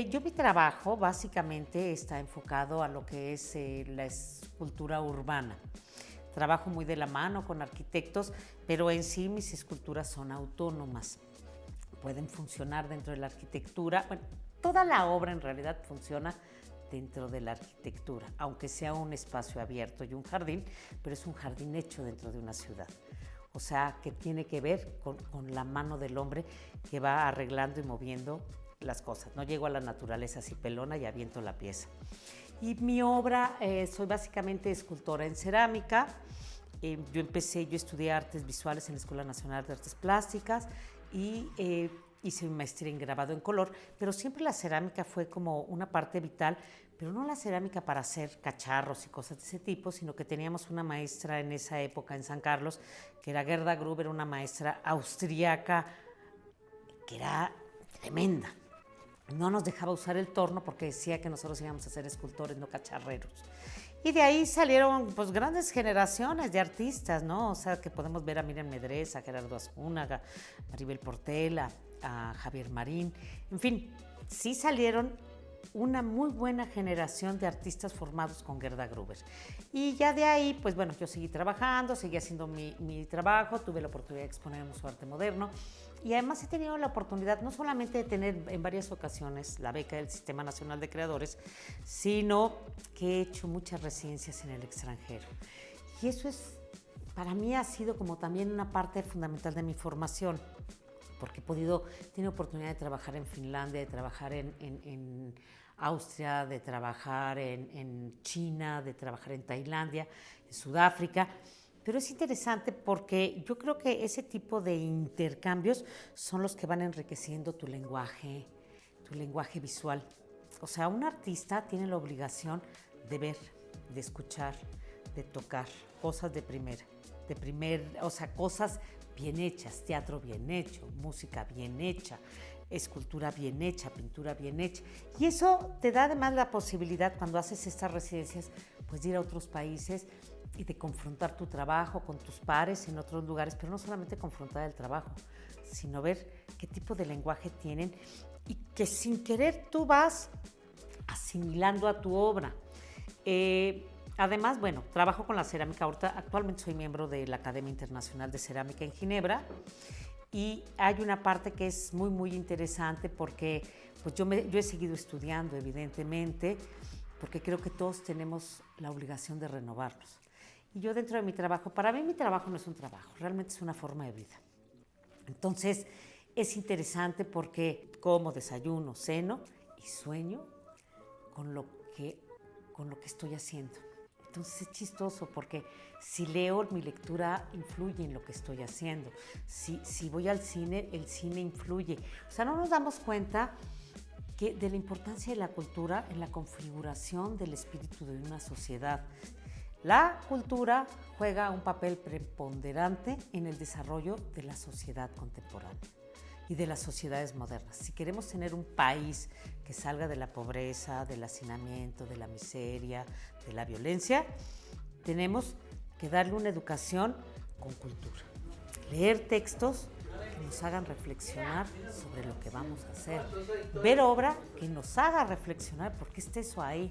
Yo mi trabajo básicamente está enfocado a lo que es la escultura urbana. Trabajo muy de la mano con arquitectos, pero en sí mis esculturas son autónomas. Pueden funcionar dentro de la arquitectura. Bueno, toda la obra en realidad funciona dentro de la arquitectura, aunque sea un espacio abierto y un jardín, pero es un jardín hecho dentro de una ciudad. O sea, que tiene que ver con la mano del hombre que va arreglando y moviendo las cosas. No llego a la naturaleza así pelona y aviento la pieza. Y mi obra, soy básicamente escultora en cerámica. Yo estudié artes visuales en la Escuela Nacional de Artes Plásticas y hice mi maestría en grabado en color, pero siempre la cerámica fue como una parte vital, pero no la cerámica para hacer cacharros y cosas de ese tipo, sino que teníamos una maestra en esa época en San Carlos, que era Gerda Gruber, una maestra austríaca que era tremenda. No nos dejaba usar el torno porque decía que nosotros íbamos a ser escultores, no cacharreros. Y de ahí salieron pues grandes generaciones de artistas, ¿no? O sea, que podemos ver a Miriam Medrés, a Gerardo Azcúnaga, a Maribel Portela, a Javier Marín. En fin, sí salieron una muy buena generación de artistas formados con Gerda Gruber. Y ya de ahí, pues bueno, yo seguí trabajando, seguí haciendo mi trabajo, tuve la oportunidad de exponer en el Museo de Arte Moderno y además he tenido la oportunidad no solamente de tener en varias ocasiones la beca del Sistema Nacional de Creadores, sino que he hecho muchas residencias en el extranjero. Y eso es, para mí ha sido como también una parte fundamental de mi formación, porque he tenido oportunidad de trabajar en Finlandia, de trabajar en Austria, de trabajar en China, de trabajar en Tailandia, en Sudáfrica. Pero es interesante porque yo creo que ese tipo de intercambios son los que van enriqueciendo tu lenguaje visual. O sea, un artista tiene la obligación de ver, de escuchar, de tocar cosas o sea, cosas bien hechas, teatro bien hecho, música bien hecha, escultura bien hecha, pintura bien hecha. Y eso te da además la posibilidad, cuando haces estas residencias, pues de ir a otros países y de confrontar tu trabajo con tus pares en otros lugares, pero no solamente confrontar el trabajo, sino ver qué tipo de lenguaje tienen y que sin querer tú vas asimilando a tu obra. Además, bueno, trabajo con la cerámica. Actualmente soy miembro de la Academia Internacional de Cerámica en Ginebra y hay una parte que es muy, muy interesante porque pues yo he seguido estudiando, evidentemente, porque creo que todos tenemos la obligación de renovarnos. Y yo dentro de mi trabajo, para mí mi trabajo no es un trabajo, realmente es una forma de vida. Entonces, es interesante porque como, desayuno, ceno y sueño con lo que estoy haciendo. Entonces es chistoso porque si leo, mi lectura influye en lo que estoy haciendo. Si voy al cine, el cine influye. O sea, no nos damos cuenta de la importancia de la cultura en la configuración del espíritu de una sociedad. La cultura juega un papel preponderante en el desarrollo de la sociedad contemporánea y de las sociedades modernas. Si queremos tener un país que salga de la pobreza, del hacinamiento, de la miseria, de la violencia, tenemos que darle una educación con cultura. Leer textos que nos hagan reflexionar sobre lo que vamos a hacer. Ver obra que nos haga reflexionar, ¿por qué está eso ahí?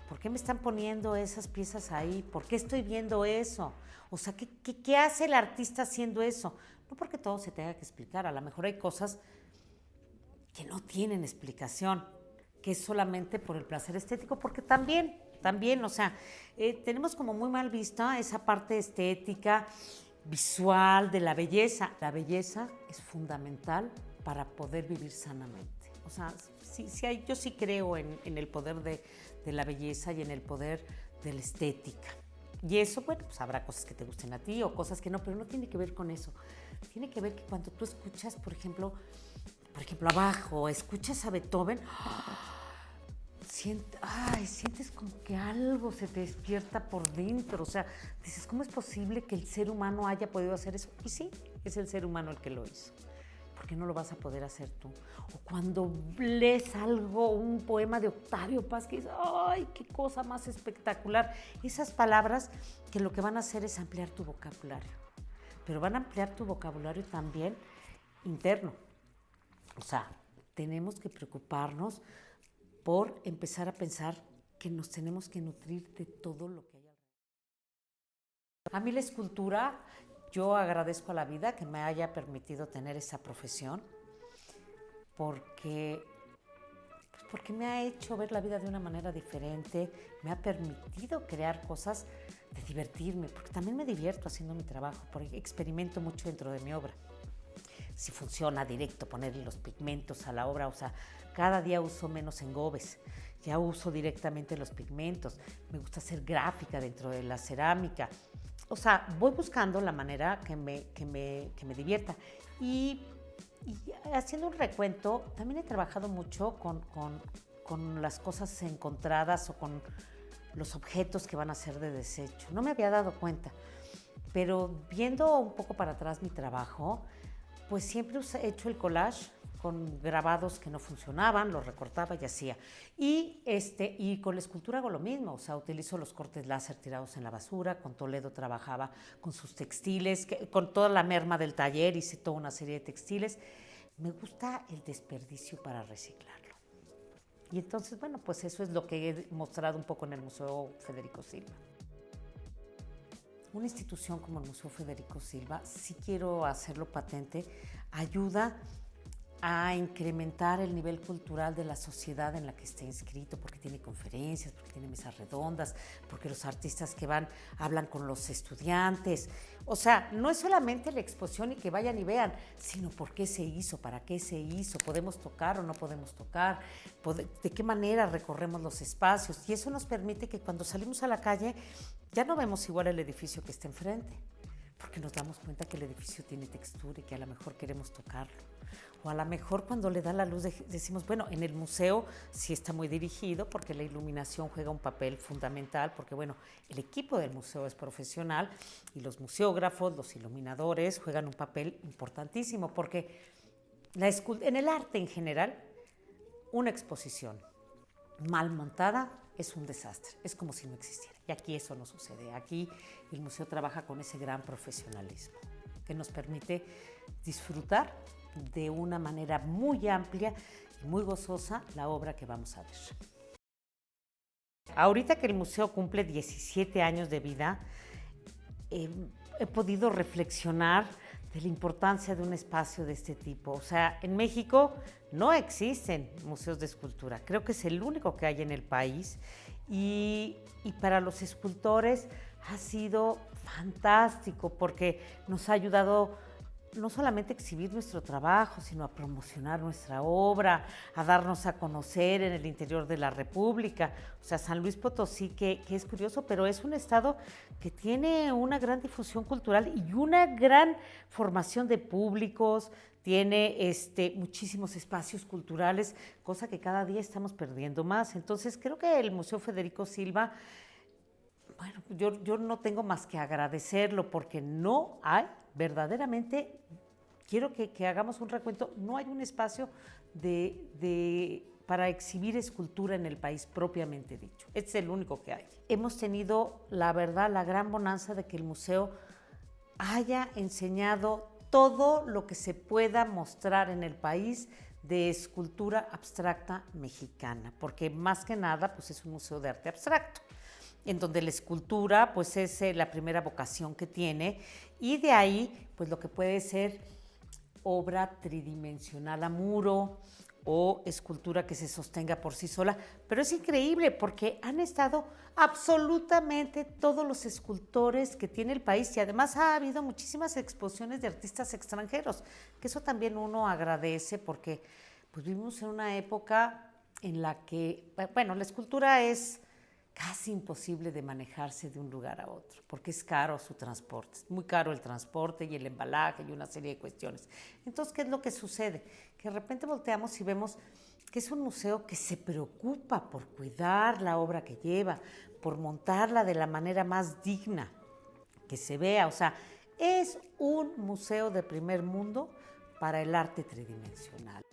¿Por qué me están poniendo esas piezas ahí? ¿Por qué estoy viendo eso? O sea, ¿qué hace el artista haciendo eso? No porque todo se tenga que explicar, a lo mejor hay cosas que no tienen explicación, que es solamente por el placer estético, porque también, o sea, tenemos como muy mal vista esa parte estética, visual, de la belleza. La belleza es fundamental para poder vivir sanamente. O sea, yo sí creo en el poder de la belleza y en el poder de la estética. Y eso, bueno, pues habrá cosas que te gusten a ti o cosas que no, pero no tiene que ver con eso. Tiene que ver que cuando tú escuchas, por ejemplo, abajo, escuchas a Beethoven, sientes como que algo se te despierta por dentro. O sea, dices, ¿cómo es posible que el ser humano haya podido hacer eso? Y sí, es el ser humano el que lo hizo. ¿por qué no lo vas a poder hacer tú? O cuando lees algo, un poema de Octavio Paz, que dices, ¡ay, qué cosa más espectacular! Esas palabras que lo que van a hacer es ampliar tu vocabulario, pero van a ampliar tu vocabulario también interno. O sea, tenemos que preocuparnos por empezar a pensar que nos tenemos que nutrir de todo lo que hay alrededor. A mí la escultura, yo agradezco a la vida que me haya permitido tener esa profesión, porque, porque me ha hecho ver la vida de una manera diferente, me ha permitido crear cosas, de divertirme, porque también me divierto haciendo mi trabajo, porque experimento mucho dentro de mi obra. Si funciona directo, ponerle los pigmentos a la obra, o sea, cada día uso menos engobes, ya uso directamente los pigmentos, me gusta hacer gráfica dentro de la cerámica, o sea, voy buscando la manera que me divierta. Y haciendo un recuento, también he trabajado mucho con las cosas encontradas o con los objetos que van a ser de desecho. No me había dado cuenta, pero viendo un poco para atrás mi trabajo, pues siempre he hecho el collage con grabados que no funcionaban, los recortaba y hacía. Y con la escultura hago lo mismo, o sea, utilizo los cortes láser tirados en la basura, con Toledo trabajaba con sus textiles, con toda la merma del taller hice toda una serie de textiles. Me gusta el desperdicio para reciclarlo. Y entonces, bueno, pues eso es lo que he mostrado un poco en el Museo Federico Silva. Una institución como el Museo Federico Silva, sí quiero hacerlo patente, ayuda a incrementar el nivel cultural de la sociedad en la que esté inscrito, porque tiene conferencias, porque tiene mesas redondas, porque los artistas que van hablan con los estudiantes. O sea, no es solamente la exposición y que vayan y vean, sino por qué se hizo, para qué se hizo, podemos tocar o no podemos tocar, de qué manera recorremos los espacios. Y eso nos permite que cuando salimos a la calle ya no vemos igual el edificio que está enfrente, porque nos damos cuenta que el edificio tiene textura y que a lo mejor queremos tocarlo. O a lo mejor cuando le da la luz decimos, bueno, en el museo sí está muy dirigido porque la iluminación juega un papel fundamental, porque bueno, el equipo del museo es profesional y los museógrafos, los iluminadores juegan un papel importantísimo, porque en el arte en general, una exposición mal montada es un desastre, es como si no existiera. Y aquí eso no sucede. Aquí el museo trabaja con ese gran profesionalismo que nos permite disfrutar de una manera muy amplia y muy gozosa la obra que vamos a ver. Ahorita que el museo cumple 17 años de vida, he podido reflexionar de la importancia de un espacio de este tipo. O sea, en México no existen museos de escultura, creo que es el único que hay en el país, y para los escultores ha sido fantástico porque nos ha ayudado no solamente a exhibir nuestro trabajo, sino a promocionar nuestra obra, a darnos a conocer en el interior de la República. O sea, San Luis Potosí, que es curioso, pero es un estado que tiene una gran difusión cultural y una gran formación de públicos, tiene muchísimos espacios culturales, cosa que cada día estamos perdiendo más. Entonces, creo que el Museo Federico Silva, bueno, yo no tengo más que agradecerlo porque no hay verdaderamente, quiero que hagamos un recuento, no hay un espacio para exhibir escultura en el país propiamente dicho. Este es el único que hay. Hemos tenido, la verdad, la gran bonanza de que el museo haya enseñado todo lo que se pueda mostrar en el país de escultura abstracta mexicana, porque más que nada pues es un museo de arte abstracto, en donde la escultura pues es la primera vocación que tiene, y de ahí pues lo que puede ser obra tridimensional a muro o escultura que se sostenga por sí sola. Pero es increíble porque han estado absolutamente todos los escultores que tiene el país, y además ha habido muchísimas exposiciones de artistas extranjeros, que eso también uno agradece porque pues vivimos en una época en la que, bueno, la escultura es casi imposible de manejarse de un lugar a otro, porque es caro su transporte, es muy caro el transporte y el embalaje y una serie de cuestiones. Entonces, ¿qué es lo que sucede? Que de repente volteamos y vemos que es un museo que se preocupa por cuidar la obra que lleva, por montarla de la manera más digna que se vea. O sea, es un museo de primer mundo para el arte tridimensional.